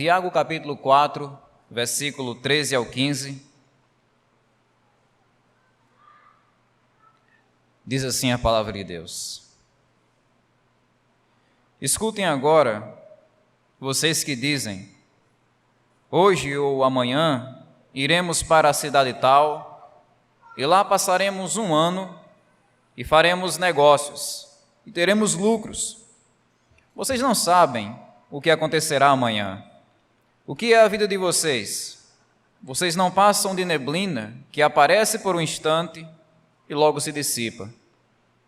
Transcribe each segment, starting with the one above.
Tiago capítulo 4, versículo 13 ao 15. Diz assim a palavra de Deus: Escutem agora, vocês que dizem, hoje ou amanhã iremos para a cidade tal, e lá passaremos um ano e faremos negócios, e teremos lucros. Vocês não sabem o que acontecerá amanhã. O que é a vida de vocês? Vocês não passam de neblina que aparece por um instante e logo se dissipa.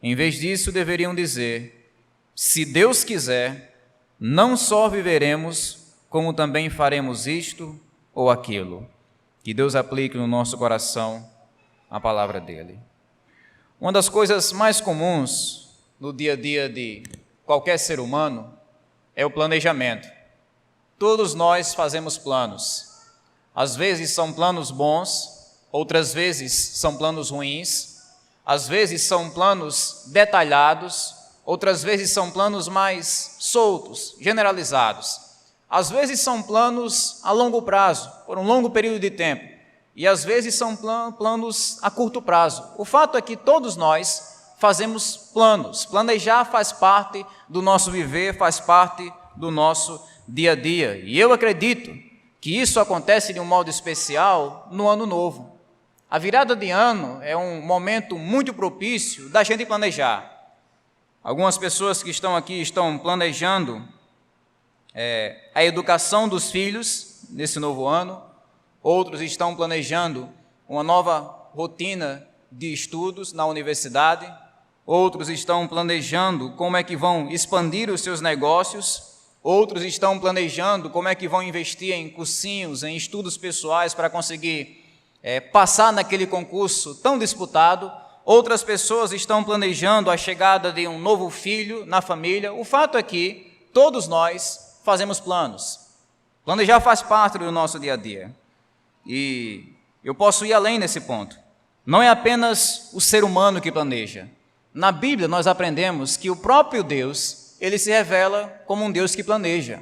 Em vez disso, deveriam dizer: se Deus quiser, não só viveremos, como também faremos isto ou aquilo. Que Deus aplique no nosso coração a palavra dele. Uma das coisas mais comuns no dia a dia de qualquer ser humano é o planejamento. Todos nós fazemos planos. Às vezes são planos bons, outras vezes são planos ruins, às vezes são planos detalhados, outras vezes são planos mais soltos, generalizados. Às vezes são planos a longo prazo, por um longo período de tempo, e às vezes são planos a curto prazo. O fato é que todos nós fazemos planos. Planejar faz parte do nosso viver, faz parte do nosso dia a dia. E eu acredito que isso acontece de um modo especial no ano novo. A virada de ano é um momento muito propício da gente planejar. Algumas pessoas que estão aqui estão planejando a educação dos filhos nesse novo ano, outros estão planejando uma nova rotina de estudos na universidade, outros estão planejando como é que vão expandir os seus negócios, outros estão planejando como é que vão investir em cursinhos, em estudos pessoais para conseguir passar naquele concurso tão disputado. Outras pessoas estão planejando a chegada de um novo filho na família. O fato é que todos nós fazemos planos. Planejar faz parte do nosso dia a dia. E eu posso ir além nesse ponto. Não é apenas o ser humano que planeja. Na Bíblia nós aprendemos que o próprio Deus, ele se revela como um Deus que planeja.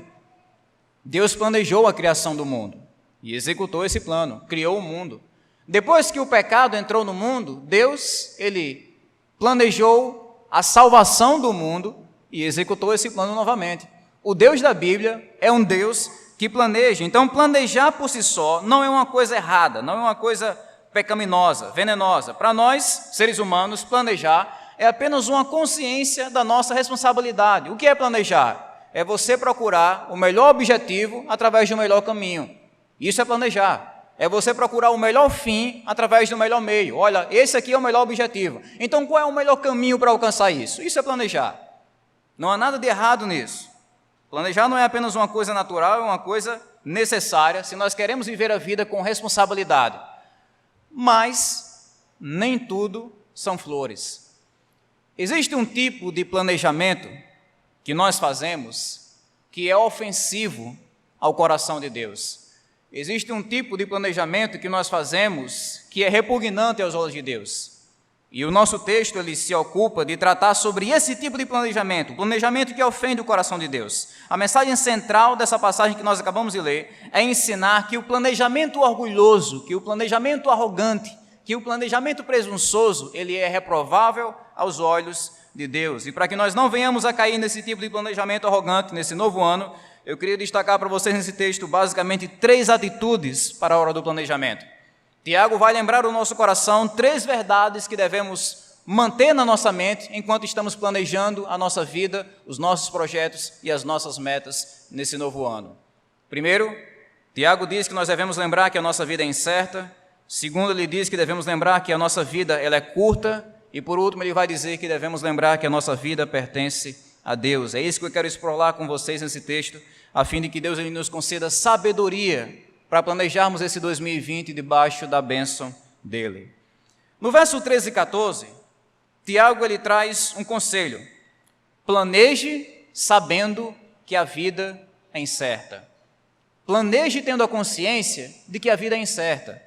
Deus planejou a criação do mundo e executou esse plano, criou o mundo. Depois que o pecado entrou no mundo, Deus, ele planejou a salvação do mundo e executou esse plano novamente. O Deus da Bíblia é um Deus que planeja. Então, planejar por si só não é uma coisa errada, não é uma coisa pecaminosa, venenosa. Para nós, seres humanos, planejar é apenas uma consciência da nossa responsabilidade. O que é planejar? É você procurar o melhor objetivo através de um melhor caminho. Isso é planejar. É você procurar o melhor fim através do melhor meio. Olha, esse aqui é o melhor objetivo. Então, qual é o melhor caminho para alcançar isso? Isso é planejar. Não há nada de errado nisso. Planejar não é apenas uma coisa natural, é uma coisa necessária se nós queremos viver a vida com responsabilidade. Mas nem tudo são flores. Existe um tipo de planejamento que nós fazemos que é ofensivo ao coração de Deus. Existe um tipo de planejamento que nós fazemos que é repugnante aos olhos de Deus. E o nosso texto ele se ocupa de tratar sobre esse tipo de planejamento, planejamento que ofende o coração de Deus. A mensagem central dessa passagem que nós acabamos de ler é ensinar que o planejamento orgulhoso, que o planejamento arrogante, que o planejamento presunçoso, ele é reprovável aos olhos de Deus. E para que nós não venhamos a cair nesse tipo de planejamento arrogante nesse novo ano, eu queria destacar para vocês nesse texto basicamente 3 atitudes para a hora do planejamento. Tiago vai lembrar o nosso coração 3 verdades que devemos manter na nossa mente enquanto estamos planejando a nossa vida, os nossos projetos e as nossas metas nesse novo ano. Primeiro, Tiago diz que nós devemos lembrar que a nossa vida é incerta. Segundo, ele diz que devemos lembrar que a nossa vida ela é curta. E por último, ele vai dizer que devemos lembrar que a nossa vida pertence a Deus. É isso que eu quero explorar com vocês nesse texto, a fim de que Deus ele nos conceda sabedoria para planejarmos esse 2020 debaixo da bênção dele. No verso 13 e 14, Tiago ele traz um conselho: planeje sabendo que a vida é incerta. Planeje tendo a consciência de que a vida é incerta.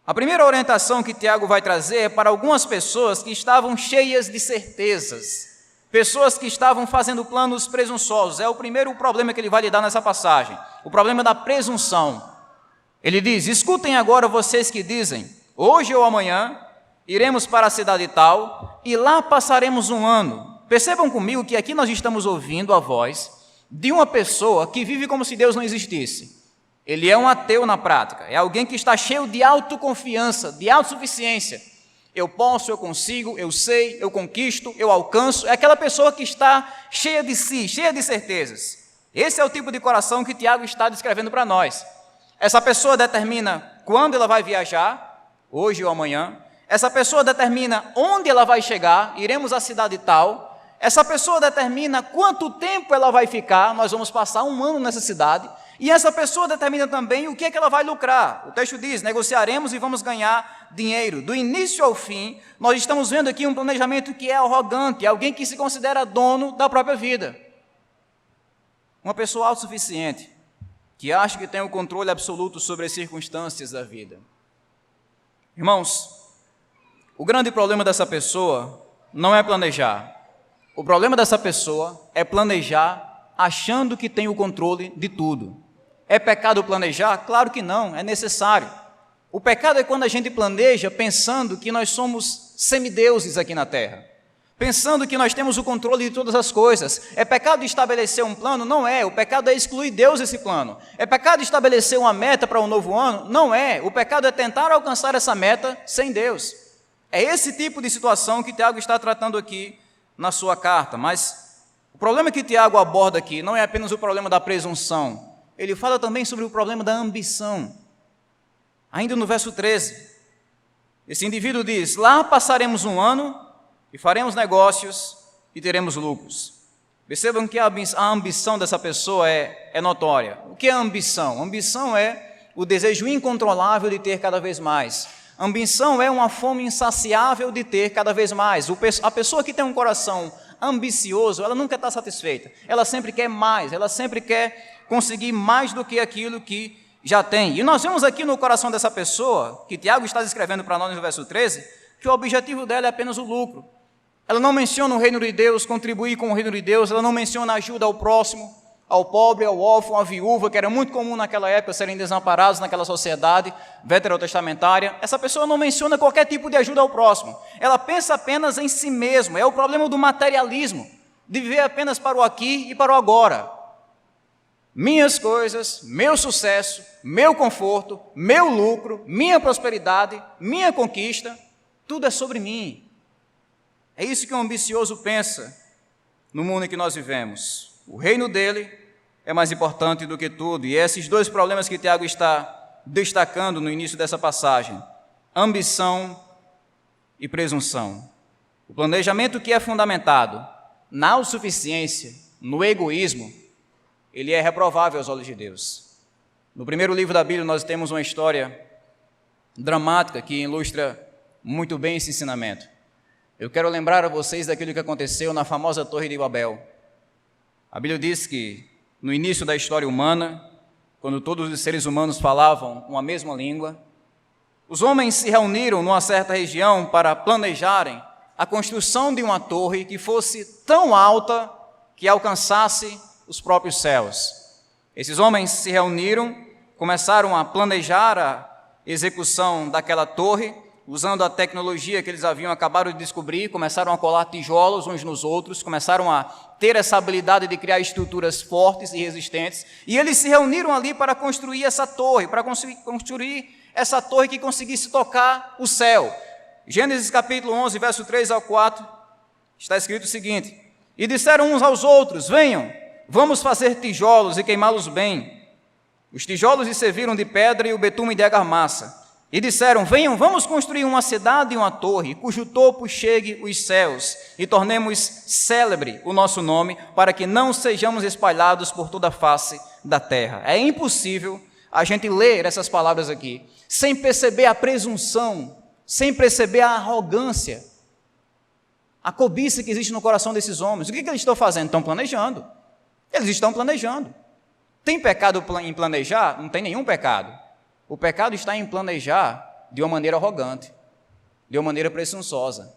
A primeira orientação que Tiago vai trazer é para algumas pessoas que estavam cheias de certezas, Pessoas que estavam fazendo planos presunçosos. É o primeiro problema que ele vai lidar nessa passagem. O problema da presunção. Ele diz: escutem agora vocês que dizem, hoje ou amanhã iremos para a cidade tal e lá passaremos um ano. Percebam comigo que aqui nós estamos ouvindo a voz de uma pessoa que vive como se Deus não existisse. Ele é um ateu na prática, é alguém que está cheio de autoconfiança, de autossuficiência. Eu posso, eu consigo, eu sei, eu conquisto, eu alcanço. É aquela pessoa que está cheia de si, cheia de certezas. Esse é o tipo de coração que Tiago está descrevendo para nós. Essa pessoa determina quando ela vai viajar, hoje ou amanhã. Essa pessoa determina onde ela vai chegar, iremos à cidade tal. Essa pessoa determina quanto tempo ela vai ficar, nós vamos passar um ano nessa cidade. E essa pessoa determina também o que é que ela vai lucrar. O texto diz, negociaremos e vamos ganhar dinheiro. Do início ao fim, nós estamos vendo aqui um planejamento que é arrogante, alguém que se considera dono da própria vida. Uma pessoa autossuficiente, que acha que tem o controle absoluto sobre as circunstâncias da vida. Irmãos, o grande problema dessa pessoa não é planejar. O problema dessa pessoa é planejar achando que tem o controle de tudo. É pecado planejar? Claro que não, é necessário. O pecado é quando a gente planeja pensando que nós somos semideuses aqui na terra, pensando que nós temos o controle de todas as coisas. É pecado estabelecer um plano? Não é. O pecado é excluir Deus desse plano. É pecado estabelecer uma meta para um novo ano? Não é. O pecado é tentar alcançar essa meta sem Deus. É esse tipo de situação que Tiago está tratando aqui na sua carta. Mas o problema que Tiago aborda aqui não é apenas o problema da presunção. Ele fala também sobre o problema da ambição. Ainda no verso 13, esse indivíduo diz, lá passaremos um ano e faremos negócios e teremos lucros. Percebam que a ambição dessa pessoa é notória. O que é ambição? Ambição é o desejo incontrolável de ter cada vez mais. Ambição é uma fome insaciável de ter cada vez mais. A pessoa que tem um coração ambicioso, ela nunca está satisfeita. Ela sempre quer mais, ela sempre quer conseguir mais do que aquilo que já tem. E nós vemos aqui no coração dessa pessoa, que Tiago está descrevendo para nós no verso 13, que o objetivo dela é apenas o lucro. Ela não menciona o reino de Deus, contribuir com o reino de Deus, ela não menciona a ajuda ao próximo, ao pobre, ao órfão, à viúva, que era muito comum naquela época serem desamparados naquela sociedade veterotestamentária. Essa pessoa não menciona qualquer tipo de ajuda ao próximo. Ela pensa apenas em si mesma. É o problema do materialismo, de viver apenas para o aqui e para o agora. Minhas coisas, meu sucesso, meu conforto, meu lucro, minha prosperidade, minha conquista, tudo é sobre mim. É isso que um ambicioso pensa no mundo em que nós vivemos. O reino dele é mais importante do que tudo. E esses dois problemas que Tiago está destacando no início dessa passagem: ambição e presunção. O planejamento que é fundamentado na autossuficiência, no egoísmo, ele é reprovável aos olhos de Deus. No primeiro livro da Bíblia nós temos uma história dramática que ilustra muito bem esse ensinamento. Eu quero lembrar a vocês daquilo que aconteceu na famosa Torre de Babel. A Bíblia diz que, no início da história humana, quando todos os seres humanos falavam uma mesma língua, os homens se reuniram numa certa região para planejarem a construção de uma torre que fosse tão alta que alcançasse os próprios céus. Esses homens se reuniram, começaram a planejar a execução daquela torre, usando a tecnologia que eles haviam acabado de descobrir, começaram a colar tijolos uns nos outros, começaram a ter essa habilidade de criar estruturas fortes e resistentes, e eles se reuniram ali para construir essa torre, para construir essa torre que conseguisse tocar o céu. Gênesis capítulo 11, verso 3 ao 4, está escrito o seguinte: e disseram uns aos outros, venham, vamos fazer tijolos e queimá-los bem. Os tijolos lhe serviram de pedra e o betume de argamassa. E disseram, venham, vamos construir uma cidade e uma torre, cujo topo chegue os céus, e tornemos célebre o nosso nome, para que não sejamos espalhados por toda a face da terra. É impossível a gente ler essas palavras aqui, sem perceber a presunção, sem perceber a arrogância, a cobiça que existe no coração desses homens. O que eles estão fazendo? Estão planejando. Eles estão planejando. Tem pecado em planejar? Não tem nenhum pecado. O pecado está em planejar de uma maneira arrogante, de uma maneira presunçosa.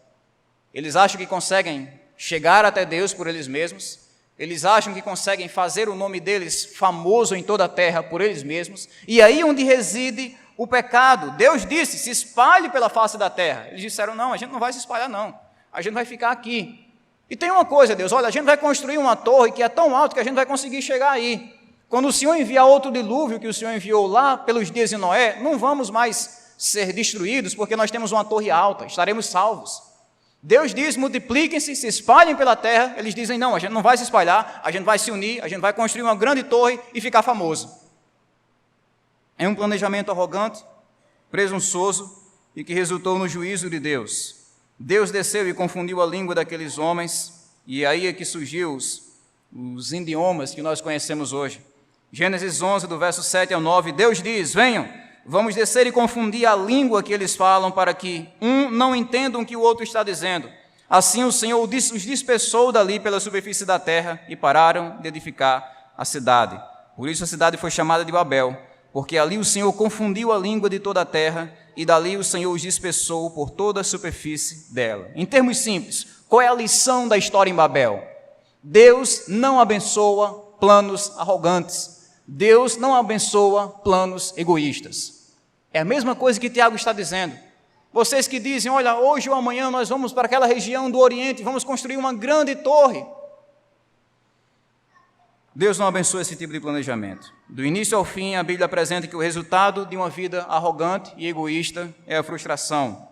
Eles acham que conseguem chegar até Deus por eles mesmos, eles acham que conseguem fazer o nome deles famoso em toda a terra por eles mesmos, e aí onde reside o pecado. Deus disse, se espalhe pela face da terra. Eles disseram, não, a gente não vai se espalhar não, a gente vai ficar aqui. E tem uma coisa, Deus, olha, a gente vai construir uma torre que é tão alta que a gente vai conseguir chegar aí. Quando o Senhor enviar outro dilúvio que o Senhor enviou lá pelos dias de Noé, não vamos mais ser destruídos porque nós temos uma torre alta, estaremos salvos. Deus diz, multipliquem-se, se espalhem pela terra. Eles dizem, não, a gente não vai se espalhar, a gente vai se unir, a gente vai construir uma grande torre e ficar famoso. É um planejamento arrogante, presunçoso e que resultou no juízo de Deus. Deus desceu e confundiu a língua daqueles homens, e aí é que surgiu os idiomas que nós conhecemos hoje. Gênesis 11, do verso 7 ao 9, Deus diz, venham, vamos descer e confundir a língua que eles falam, para que um não entenda o que o outro está dizendo. Assim o Senhor os dispersou dali pela superfície da terra, e pararam de edificar a cidade. Por isso a cidade foi chamada de Babel, porque ali o Senhor confundiu a língua de toda a terra, e dali o Senhor os dispersou por toda a superfície dela. Em termos simples, qual é a lição da história em Babel? Deus não abençoa planos arrogantes. Deus não abençoa planos egoístas. É a mesma coisa que Tiago está dizendo. Vocês que dizem, olha, hoje ou amanhã nós vamos para aquela região do Oriente, vamos construir uma grande torre. Deus não abençoa esse tipo de planejamento. Do início ao fim, a Bíblia apresenta que o resultado de uma vida arrogante e egoísta é a frustração.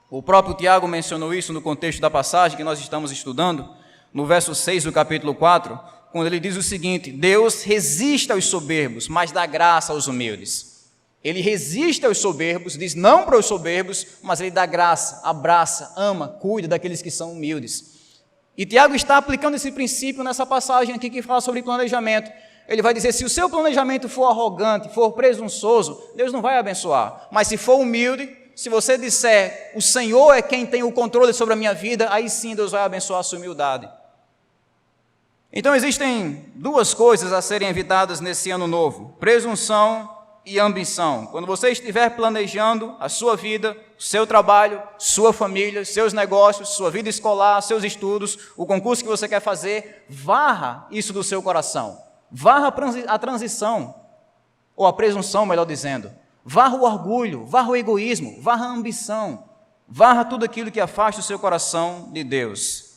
O próprio Tiago mencionou isso no contexto da passagem que nós estamos estudando, no verso 6 do capítulo 4, quando ele diz o seguinte, Deus resiste aos soberbos, mas dá graça aos humildes. Ele resiste aos soberbos, diz não para os soberbos, mas ele dá graça, abraça, ama, cuida daqueles que são humildes. E Tiago está aplicando esse princípio nessa passagem aqui que fala sobre planejamento. Ele vai dizer, se o seu planejamento for arrogante, for presunçoso, Deus não vai abençoar. Mas se for humilde, se você disser, o Senhor é quem tem o controle sobre a minha vida, aí sim Deus vai abençoar a sua humildade. Então existem duas coisas a serem evitadas nesse ano novo, presunção e ambição. Quando você estiver planejando a sua vida, seu trabalho, sua família, seus negócios, sua vida escolar, seus estudos, o concurso que você quer fazer, varra isso do seu coração. Varra a transição, ou a presunção, melhor dizendo. Varra o orgulho, varra o egoísmo, varra a ambição. Varra tudo aquilo que afasta o seu coração de Deus.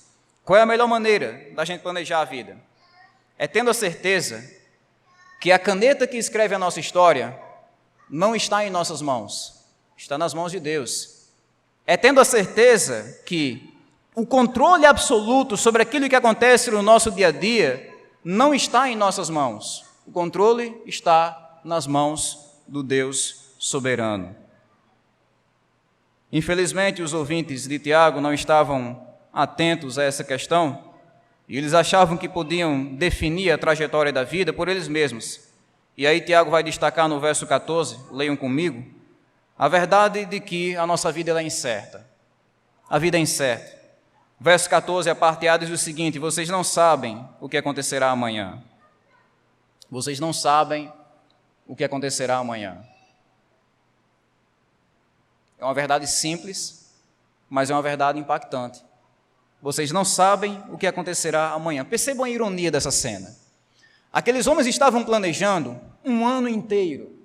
Qual é a melhor maneira da gente planejar a vida? É tendo a certeza que a caneta que escreve a nossa história não está em nossas mãos, está nas mãos de Deus. É tendo a certeza que o controle absoluto sobre aquilo que acontece no nosso dia a dia não está em nossas mãos. O controle está nas mãos do Deus soberano. Infelizmente, os ouvintes de Tiago não estavam atentos a essa questão, e eles achavam que podiam definir a trajetória da vida por eles mesmos. E aí Tiago vai destacar no verso 14, leiam comigo, a verdade de que a nossa vida é incerta. A vida é incerta. Verso 14, a parte A diz o seguinte, vocês não sabem o que acontecerá amanhã. Vocês não sabem o que acontecerá amanhã. É uma verdade simples, mas é uma verdade impactante. Vocês não sabem o que acontecerá amanhã. Percebam a ironia dessa cena. Aqueles homens estavam planejando um ano inteiro.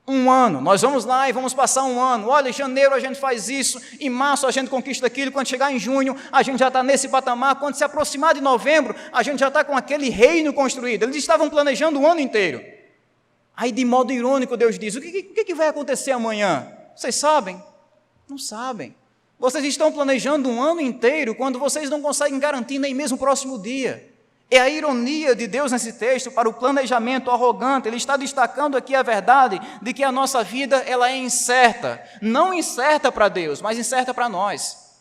Um ano. Nós vamos lá e vamos passar um ano. Olha, em janeiro a gente faz isso, em março a gente conquista aquilo, quando chegar em junho a gente já está nesse patamar, quando se aproximar de novembro a gente já está com aquele reino construído. Eles estavam planejando o ano inteiro. Aí de modo irônico Deus diz, o que vai acontecer amanhã? Vocês sabem? Não sabem. Vocês estão planejando um ano inteiro quando vocês não conseguem garantir nem mesmo o próximo dia. É a ironia de Deus nesse texto para o planejamento arrogante. Ele está destacando aqui a verdade de que a nossa vida ela é incerta. Não incerta para Deus, mas incerta para nós.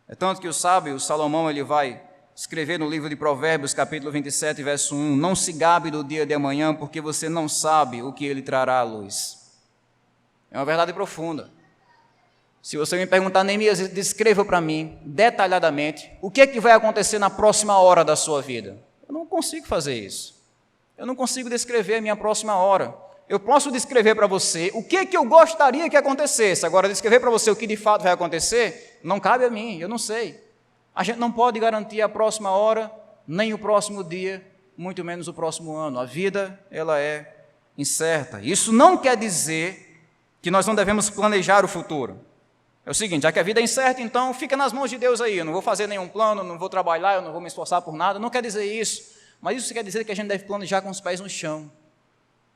É tanto que o sábio Salomão ele vai escrever no livro de Provérbios, capítulo 27, verso 1, não se gabe do dia de amanhã, porque você não sabe o que ele trará à luz. É uma verdade profunda. Se você me perguntar, Neemias, descreva para mim, detalhadamente, o que é que vai acontecer na próxima hora da sua vida. Eu não consigo fazer isso. Eu não consigo descrever a minha próxima hora. Eu posso descrever para você o que eu gostaria que acontecesse. Agora, descrever para você o que de fato vai acontecer, não cabe a mim, eu não sei. A gente não pode garantir a próxima hora, nem o próximo dia, muito menos o próximo ano. A vida, ela é incerta. Isso não quer dizer que nós não devemos planejar o futuro. É o seguinte, já que a vida é incerta, então fica nas mãos de Deus aí. Eu não vou fazer nenhum plano, não vou trabalhar, eu não vou me esforçar por nada. Não quer dizer isso. Mas isso quer dizer que a gente deve planejar com os pés no chão,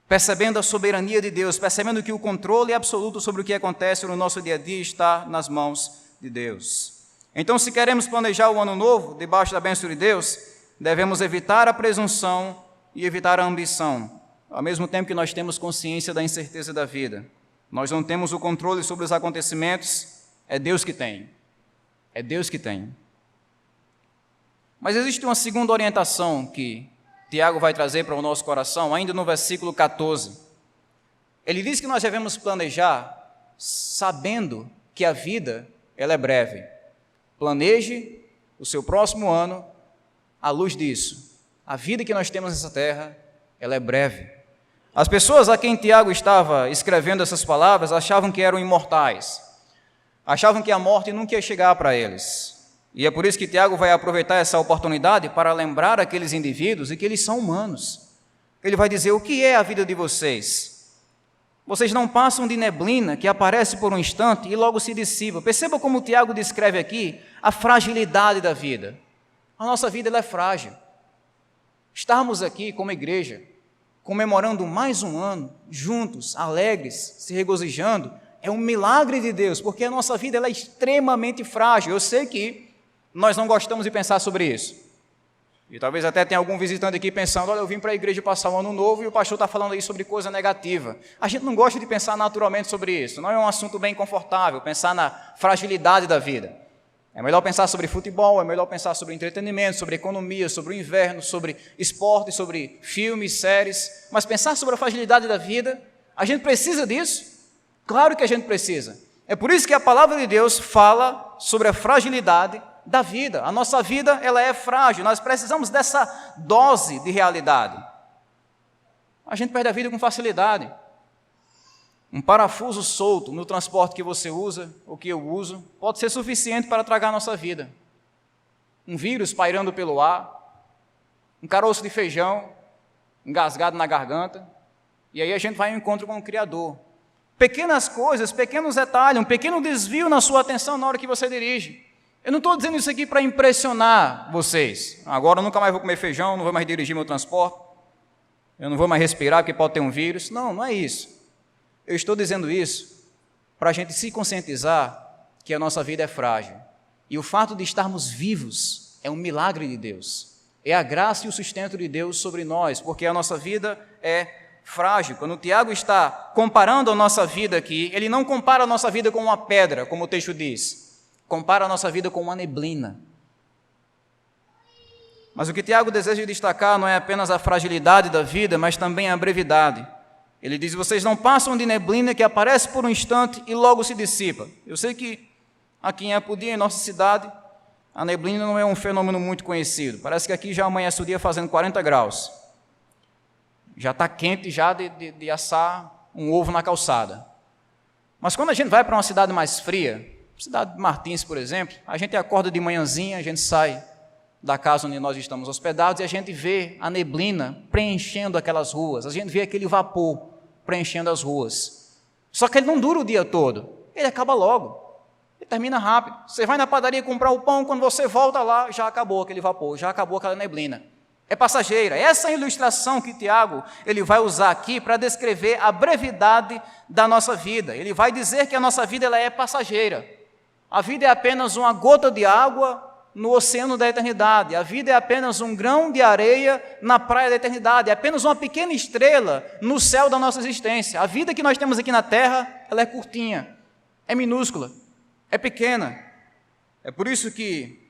percebendo a soberania de Deus, percebendo que o controle absoluto sobre o que acontece no nosso dia a dia está nas mãos de Deus. Então, se queremos planejar o ano novo, debaixo da bênção de Deus, devemos evitar a presunção e evitar a ambição, ao mesmo tempo que nós temos consciência da incerteza da vida. Nós não temos o controle sobre os acontecimentos, é Deus que tem. É Deus que tem. Mas existe uma segunda orientação que Tiago vai trazer para o nosso coração, ainda no versículo 14. Ele diz que nós devemos planejar sabendo que a vida, ela é breve. Planeje o seu próximo ano à luz disso. A vida que nós temos nessa terra, ela é breve. As pessoas a quem Tiago estava escrevendo essas palavras achavam que eram imortais. Achavam que a morte nunca ia chegar para eles. E é por isso que Tiago vai aproveitar essa oportunidade para lembrar aqueles indivíduos e que eles são humanos. Ele vai dizer, o que é a vida de vocês? Vocês não passam de neblina que aparece por um instante e logo se dissipa. Perceba como Tiago descreve aqui a fragilidade da vida. A nossa vida ela é frágil. Estarmos aqui como igreja, comemorando mais um ano, juntos, alegres, se regozijando, é um milagre de Deus, porque a nossa vida ela é extremamente frágil. Eu sei que nós não gostamos de pensar sobre isso. E talvez até tenha algum visitante aqui pensando, olha, eu vim para a igreja passar um ano novo e o pastor está falando aí sobre coisa negativa. A gente não gosta de pensar naturalmente sobre isso, não é um assunto bem confortável, pensar na fragilidade da vida. É melhor pensar sobre futebol, é melhor pensar sobre entretenimento, sobre economia, sobre o inverno, sobre esporte, sobre filmes, séries. Mas pensar sobre a fragilidade da vida, a gente precisa disso? Claro que a gente precisa. É por isso que a palavra de Deus fala sobre a fragilidade da vida. A nossa vida, ela é frágil, nós precisamos dessa dose de realidade. A gente perde a vida com facilidade. Um parafuso solto no transporte que você usa, ou que eu uso, pode ser suficiente para tragar a nossa vida. Um vírus pairando pelo ar, um caroço de feijão engasgado na garganta, e aí a gente vai ao encontro com o Criador. Pequenas coisas, pequenos detalhes, um pequeno desvio na sua atenção na hora que você dirige. Eu não estou dizendo isso aqui para impressionar vocês. Agora eu nunca mais vou comer feijão, não vou mais dirigir meu transporte, eu não vou mais respirar porque pode ter um vírus. Não, não é isso. Eu estou dizendo isso para a gente se conscientizar que a nossa vida é frágil. E o fato de estarmos vivos é um milagre de Deus. É a graça e o sustento de Deus sobre nós, porque a nossa vida é frágil. Quando o Tiago está comparando a nossa vida aqui, ele não compara a nossa vida com uma pedra, como o texto diz. Compara a nossa vida com uma neblina. Mas o que Tiago deseja destacar não é apenas a fragilidade da vida, mas também a brevidade. Ele diz, vocês não passam de neblina que aparece por um instante e logo se dissipa. Eu sei que aqui em Apodi, em nossa cidade, a neblina não é um fenômeno muito conhecido. Parece que aqui já amanhece o dia fazendo 40 graus. Já está quente já de assar um ovo na calçada. Mas quando a gente vai para uma cidade mais fria, cidade de Martins, por exemplo, a gente acorda de manhãzinha, a gente sai da casa onde nós estamos hospedados e a gente vê a neblina preenchendo aquelas ruas, a gente vê aquele vapor preenchendo as ruas. Só que ele não dura o dia todo, ele acaba logo, ele termina rápido. Você vai na padaria comprar o pão, quando você volta lá, já acabou aquele vapor, já acabou aquela neblina. É passageira. Essa é a ilustração que Tiago ele vai usar aqui para descrever a brevidade da nossa vida. Ele vai dizer que a nossa vida ela é passageira. A vida é apenas uma gota de água no oceano da eternidade. A vida é apenas um grão de areia na praia da eternidade. É apenas uma pequena estrela no céu da nossa existência. A vida que nós temos aqui na terra, ela é curtinha, é minúscula, é pequena. É por isso que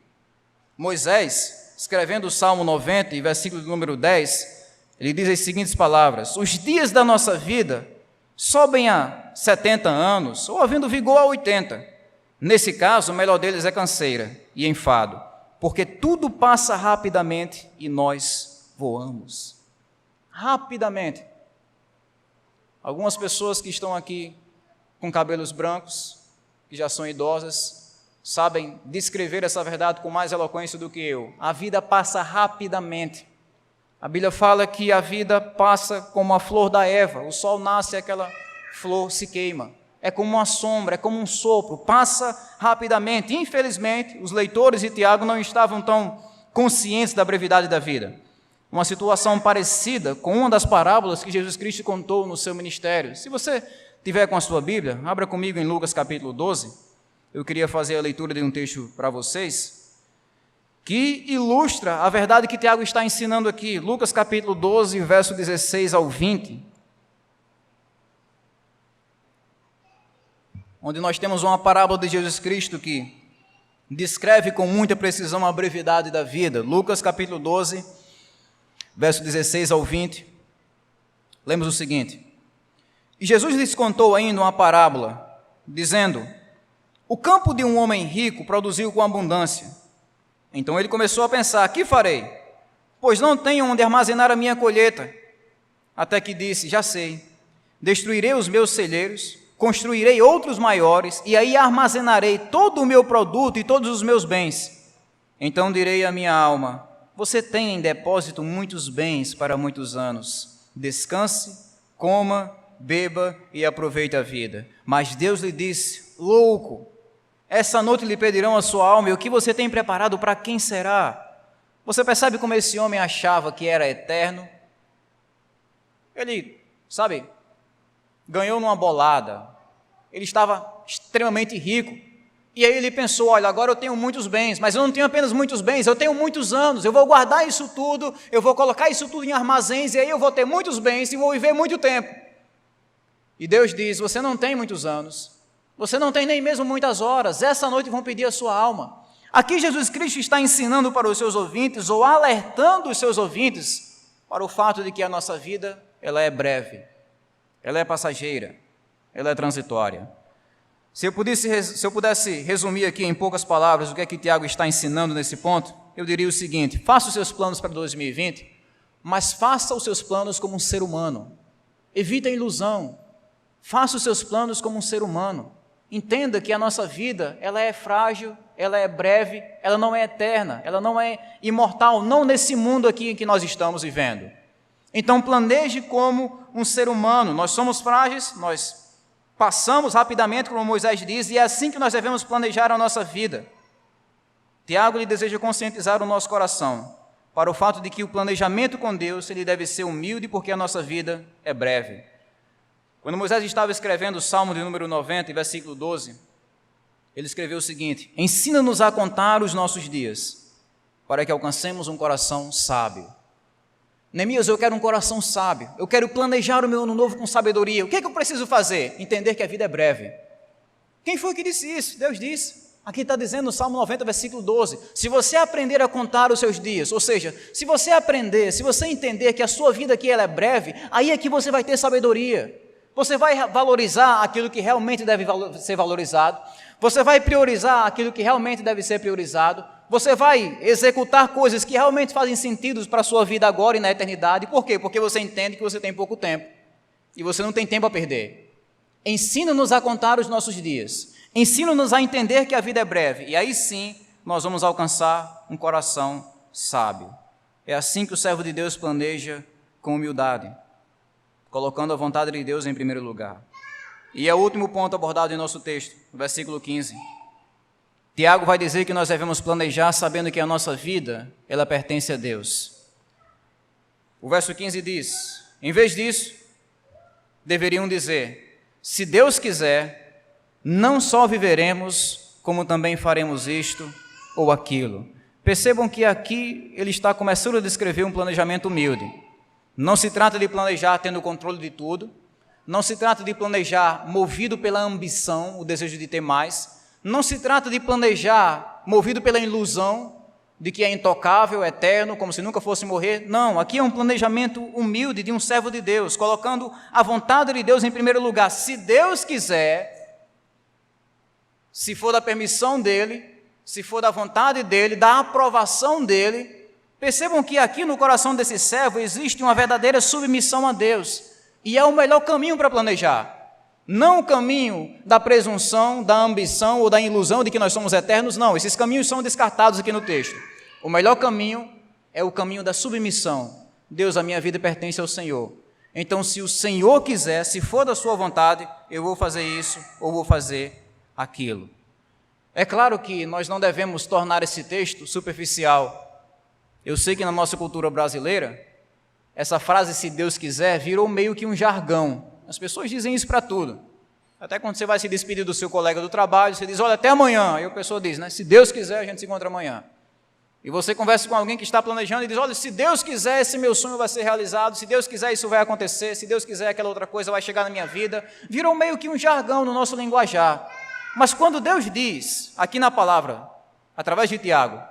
Moisés, escrevendo o Salmo 90, versículo número 10, ele diz as seguintes palavras: os dias da nossa vida sobem a 70 anos, ou havendo vigor a 80. Nesse caso, o melhor deles é canseira e enfado, porque tudo passa rapidamente e nós voamos. Rapidamente. Algumas pessoas que estão aqui com cabelos brancos, que já são idosas, sabem descrever essa verdade com mais eloquência do que eu. A vida passa rapidamente. A Bíblia fala que a vida passa como a flor da erva. O sol nasce e aquela flor se queima. É como uma sombra, é como um sopro, passa rapidamente. Infelizmente, os leitores de Tiago não estavam tão conscientes da brevidade da vida. Uma situação parecida com uma das parábolas que Jesus Cristo contou no seu ministério. Se você tiver com a sua Bíblia, abra comigo em Lucas capítulo 12. Eu queria fazer a leitura de um texto para vocês, que ilustra a verdade que Tiago está ensinando aqui. Lucas capítulo 12, verso 16 ao 20. Onde nós temos uma parábola de Jesus Cristo que descreve com muita precisão a brevidade da vida. Lucas capítulo 12, verso 16 ao 20. Lemos o seguinte: E Jesus lhes contou ainda uma parábola, dizendo: O campo de um homem rico produziu com abundância. Então ele começou a pensar: Que farei? Pois não tenho onde armazenar a minha colheita. Até que disse: Já sei, destruirei os meus celeiros, construirei outros maiores, e aí armazenarei todo o meu produto e todos os meus bens. Então direi à minha alma: Você tem em depósito muitos bens para muitos anos. Descanse, coma, beba e aproveite a vida. Mas Deus lhe disse: Louco, essa noite lhe pedirão a sua alma, e o que você tem preparado para quem será? Você percebe como esse homem achava que era eterno? Ele, ganhou numa bolada, ele estava extremamente rico, e aí ele pensou: olha, agora eu tenho muitos bens, mas eu não tenho apenas muitos bens, eu tenho muitos anos, eu vou guardar isso tudo, eu vou colocar isso tudo em armazéns, e aí eu vou ter muitos bens e vou viver muito tempo. E Deus diz: você não tem muitos anos, você não tem nem mesmo muitas horas, essa noite vão pedir a sua alma. Aqui Jesus Cristo está ensinando para os seus ouvintes, ou alertando os seus ouvintes, para o fato de que a nossa vida, ela é breve, ela é passageira, ela é transitória. Se eu pudesse resumir aqui em poucas palavras o que é que Tiago está ensinando nesse ponto, eu diria o seguinte: faça os seus planos para 2020, mas faça os seus planos como um ser humano. Evite a ilusão. Faça os seus planos como um ser humano. Entenda que a nossa vida, ela é frágil, ela é breve, ela não é eterna, ela não é imortal, não nesse mundo aqui em que nós estamos vivendo. Então planeje como um ser humano. Nós somos frágeis, nós passamos rapidamente, como Moisés diz, e é assim que nós devemos planejar a nossa vida. Tiago lhe deseja conscientizar o nosso coração para o fato de que o planejamento com Deus, ele deve ser humilde, porque a nossa vida é breve. Quando Moisés estava escrevendo o Salmo de número 90, versículo 12, ele escreveu o seguinte: Ensina-nos a contar os nossos dias, para que alcancemos um coração sábio. Neemias, eu quero um coração sábio, eu quero planejar o meu ano novo com sabedoria. O que é que eu preciso fazer? Entender que a vida é breve. Quem foi que disse isso? Deus disse. Aqui está dizendo no Salmo 90, versículo 12, se você aprender a contar os seus dias, ou seja, se você entender que a sua vida aqui ela é breve, aí é que você vai ter sabedoria. Você vai valorizar aquilo que realmente deve ser valorizado, você vai priorizar aquilo que realmente deve ser priorizado, você vai executar coisas que realmente fazem sentido para a sua vida agora e na eternidade. Por quê? Porque você entende que você tem pouco tempo e você não tem tempo a perder. Ensina-nos a contar os nossos dias, ensina-nos a entender que a vida é breve, e aí sim nós vamos alcançar um coração sábio. É assim que o servo de Deus planeja com humildade, colocando a vontade de Deus em primeiro lugar. E é o último ponto abordado em nosso texto, no versículo 15. Tiago vai dizer que nós devemos planejar sabendo que a nossa vida, ela pertence a Deus. O verso 15 diz: em vez disso, deveriam dizer: se Deus quiser, não só viveremos, como também faremos isto ou aquilo. Percebam que aqui ele está começando a descrever um planejamento humilde. Não se trata de planejar tendo o controle de tudo, não se trata de planejar movido pela ambição, o desejo de ter mais, não se trata de planejar movido pela ilusão de que é intocável, eterno, como se nunca fosse morrer. Não, aqui é um planejamento humilde de um servo de Deus, colocando a vontade de Deus em primeiro lugar. Se Deus quiser, se for da permissão dEle, se for da vontade dEle, da aprovação dEle. Percebam que aqui no coração desse servo existe uma verdadeira submissão a Deus. E é o melhor caminho para planejar. Não o caminho da presunção, da ambição ou da ilusão de que nós somos eternos, não. Esses caminhos são descartados aqui no texto. O melhor caminho é o caminho da submissão. Deus, a minha vida pertence ao Senhor. Então, se o Senhor quiser, se for da sua vontade, eu vou fazer isso ou vou fazer aquilo. É claro que nós não devemos tornar esse texto superficial. Eu sei que na nossa cultura brasileira, essa frase, se Deus quiser, virou meio que um jargão. As pessoas dizem isso para tudo. Até quando você vai se despedir do seu colega do trabalho, você diz, olha, até amanhã. E a pessoa diz, né, se Deus quiser, a gente se encontra amanhã. E você conversa com alguém que está planejando e diz, olha, se Deus quiser, esse meu sonho vai ser realizado, se Deus quiser, isso vai acontecer, se Deus quiser, aquela outra coisa vai chegar na minha vida. Virou meio que um jargão no nosso linguajar. Mas quando Deus diz, aqui na palavra, através de Tiago,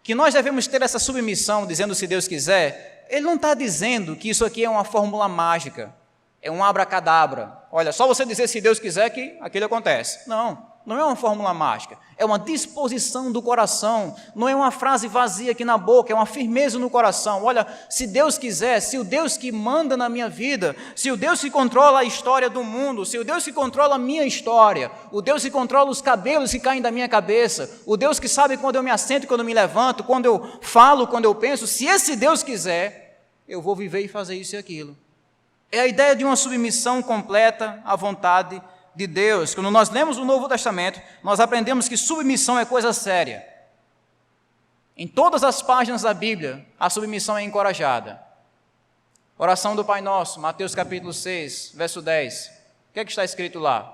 que nós devemos ter essa submissão, dizendo se Deus quiser, Ele não está dizendo que isso aqui é uma fórmula mágica, é um abracadabra. Olha, só você dizer se Deus quiser que aquilo acontece. Não é uma fórmula mágica, é uma disposição do coração, não é uma frase vazia aqui na boca, é uma firmeza no coração. Olha, se Deus quiser, se o Deus que manda na minha vida, se o Deus que controla a história do mundo, se o Deus que controla a minha história, o Deus que controla os cabelos que caem da minha cabeça, o Deus que sabe quando eu me assento e quando eu me levanto, quando eu falo, quando eu penso, se esse Deus quiser, eu vou viver e fazer isso e aquilo. É a ideia de uma submissão completa à vontade de Deus. Quando nós lemos o Novo Testamento, nós aprendemos que submissão é coisa séria. Em todas as páginas da Bíblia, a submissão é encorajada. Oração do Pai Nosso, Mateus capítulo 6, verso 10. O que é que está escrito lá?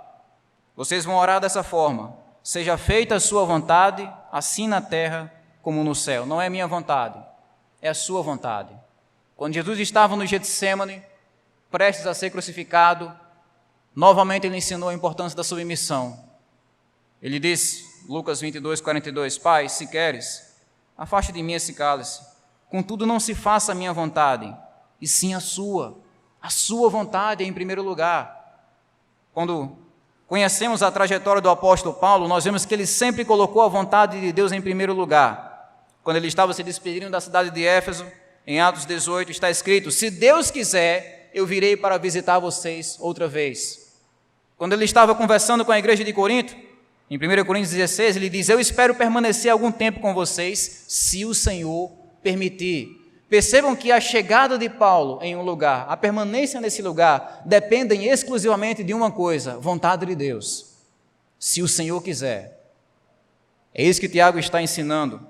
Vocês vão orar dessa forma: seja feita a sua vontade, assim na terra como no céu. Não é minha vontade, é a sua vontade. Quando Jesus estava no Getsêmani, prestes a ser crucificado, novamente ele ensinou a importância da submissão. Ele disse, Lucas 22, 42, Pai, se queres, afaste de mim esse cálice. Contudo, não se faça a minha vontade, e sim a sua. A sua vontade é em primeiro lugar. Quando conhecemos a trajetória do apóstolo Paulo, nós vemos que ele sempre colocou a vontade de Deus em primeiro lugar. Quando ele estava se despedindo da cidade de Éfeso, em Atos 18, está escrito, se Deus quiser, eu virei para visitar vocês outra vez. Quando ele estava conversando com a igreja de Corinto, em 1 Coríntios 16, ele diz, eu espero permanecer algum tempo com vocês, se o Senhor permitir. Percebam que a chegada de Paulo em um lugar, a permanência nesse lugar, dependem exclusivamente de uma coisa, vontade de Deus. Se o Senhor quiser. É isso que Tiago está ensinando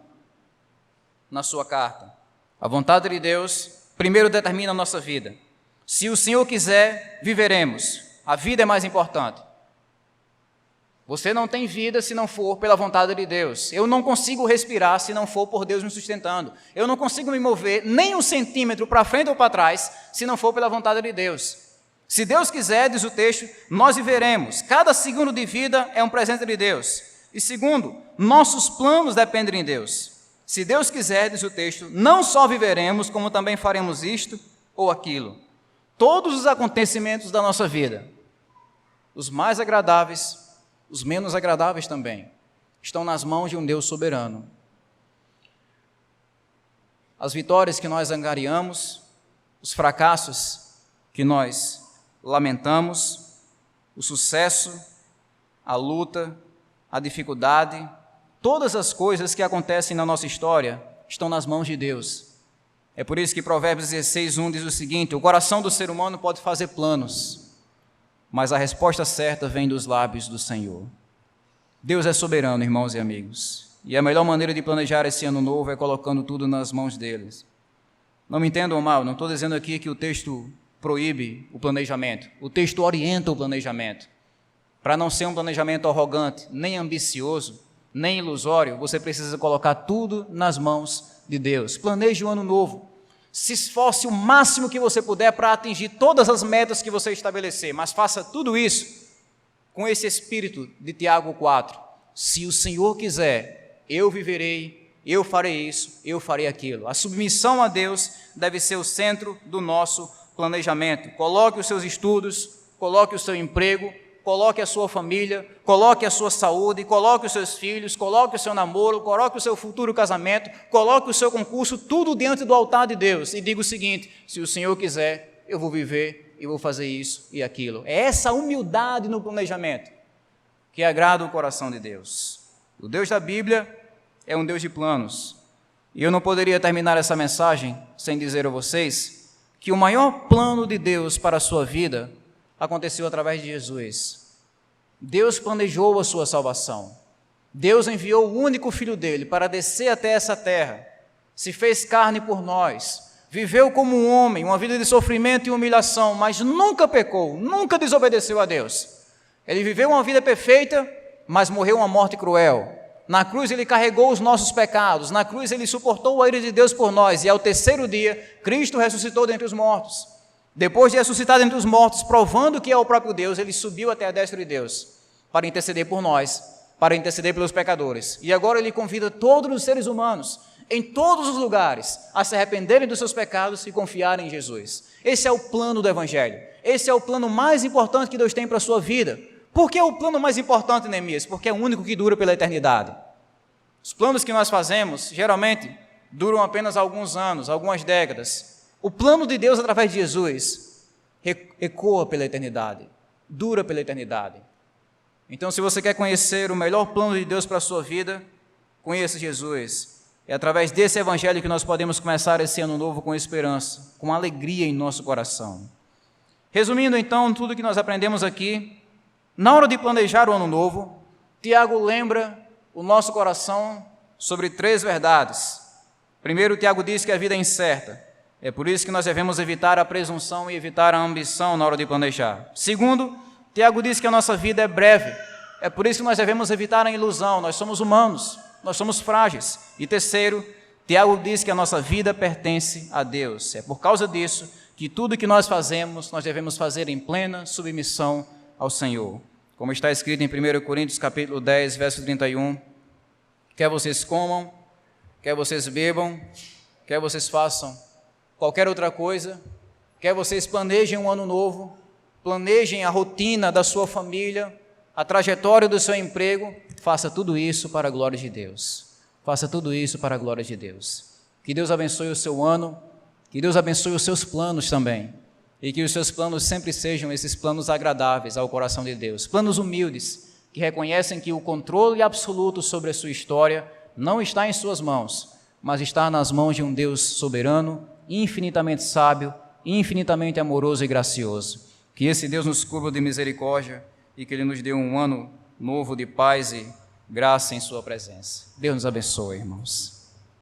na sua carta. A vontade de Deus primeiro determina a nossa vida. Se o Senhor quiser, viveremos. A vida é mais importante. Você não tem vida se não for pela vontade de Deus. Eu não consigo respirar se não for por Deus me sustentando. Eu não consigo me mover nem um centímetro para frente ou para trás se não for pela vontade de Deus. Se Deus quiser, diz o texto, nós viveremos. Cada segundo de vida é um presente de Deus. E segundo, nossos planos dependem de Deus. Se Deus quiser, diz o texto, não só viveremos, como também faremos isto ou aquilo. Todos os acontecimentos da nossa vida, os mais agradáveis, os menos agradáveis também, estão nas mãos de um Deus soberano. As vitórias que nós angariamos, os fracassos que nós lamentamos, o sucesso, a luta, a dificuldade, todas as coisas que acontecem na nossa história estão nas mãos de Deus. É por isso que Provérbios 16, 1 diz o seguinte, o coração do ser humano pode fazer planos, mas a resposta certa vem dos lábios do Senhor. Deus é soberano, irmãos e amigos, e a melhor maneira de planejar esse ano novo é colocando tudo nas mãos deles. Não me entendam mal, não estou dizendo aqui que o texto proíbe o planejamento, o texto orienta o planejamento. Para não ser um planejamento arrogante, nem ambicioso, nem ilusório, você precisa colocar tudo nas mãos de Deus. Planeje o ano novo. Se esforce o máximo que você puder para atingir todas as metas que você estabelecer, mas faça tudo isso com esse espírito de Tiago 4. Se o Senhor quiser, eu viverei, eu farei isso, eu farei aquilo. A submissão a Deus deve ser o centro do nosso planejamento. Coloque os seus estudos, coloque o seu emprego, coloque a sua família, coloque a sua saúde, coloque os seus filhos, coloque o seu namoro, coloque o seu futuro casamento, coloque o seu concurso, tudo diante do altar de Deus e diga o seguinte, se o Senhor quiser, eu vou viver, e vou fazer isso e aquilo. É essa humildade no planejamento que agrada o coração de Deus. O Deus da Bíblia é um Deus de planos. E eu não poderia terminar essa mensagem sem dizer a vocês que o maior plano de Deus para a sua vida aconteceu através de Jesus. Deus planejou a sua salvação. Deus enviou o único Filho dele para descer até essa terra, se fez carne por nós, viveu como um homem, uma vida de sofrimento e humilhação, mas nunca pecou, nunca desobedeceu a Deus. Ele viveu uma vida perfeita, mas morreu uma morte cruel. Na cruz ele carregou os nossos pecados, na cruz ele suportou a ira de Deus por nós, e ao terceiro dia, Cristo ressuscitou dentre os mortos. Depois de ressuscitar dentre os mortos, provando que é o próprio Deus, ele subiu até a destra de Deus, para interceder por nós, para interceder pelos pecadores. E agora ele convida todos os seres humanos, em todos os lugares, a se arrependerem dos seus pecados e confiarem em Jesus. Esse é o plano do Evangelho. Esse é o plano mais importante que Deus tem para a sua vida. Por que é o plano mais importante, Neemias? Porque é o único que dura pela eternidade. Os planos que nós fazemos, geralmente, duram apenas alguns anos, algumas décadas. O plano de Deus através de Jesus ecoa pela eternidade, dura pela eternidade. Então, se você quer conhecer o melhor plano de Deus para a sua vida, conheça Jesus. É através desse evangelho que nós podemos começar esse ano novo com esperança, com alegria em nosso coração. Resumindo, então, tudo que nós aprendemos aqui, na hora de planejar o ano novo, Tiago lembra o nosso coração sobre 3 verdades. Primeiro, Tiago diz que a vida é incerta. É por isso que nós devemos evitar a presunção e evitar a ambição na hora de planejar. Segundo, Tiago diz que a nossa vida é breve. É por isso que nós devemos evitar a ilusão. Nós somos humanos, nós somos frágeis. E terceiro, Tiago diz que a nossa vida pertence a Deus. É por causa disso que tudo que nós fazemos, nós devemos fazer em plena submissão ao Senhor. Como está escrito em 1 Coríntios capítulo 10, verso 31, quer vocês comam, quer vocês bebam, quer vocês façam qualquer outra coisa, quer vocês planejem um ano novo, planejem a rotina da sua família, a trajetória do seu emprego, faça tudo isso para a glória de Deus. Faça tudo isso para a glória de Deus. Que Deus abençoe o seu ano, que Deus abençoe os seus planos também, e que os seus planos sempre sejam esses planos agradáveis ao coração de Deus, planos humildes, que reconhecem que o controle absoluto sobre a sua história não está em suas mãos, mas está nas mãos de um Deus soberano, infinitamente sábio, infinitamente amoroso e gracioso. Que esse Deus nos cubra de misericórdia e que Ele nos dê um ano novo de paz e graça em sua presença. Deus nos abençoe, irmãos.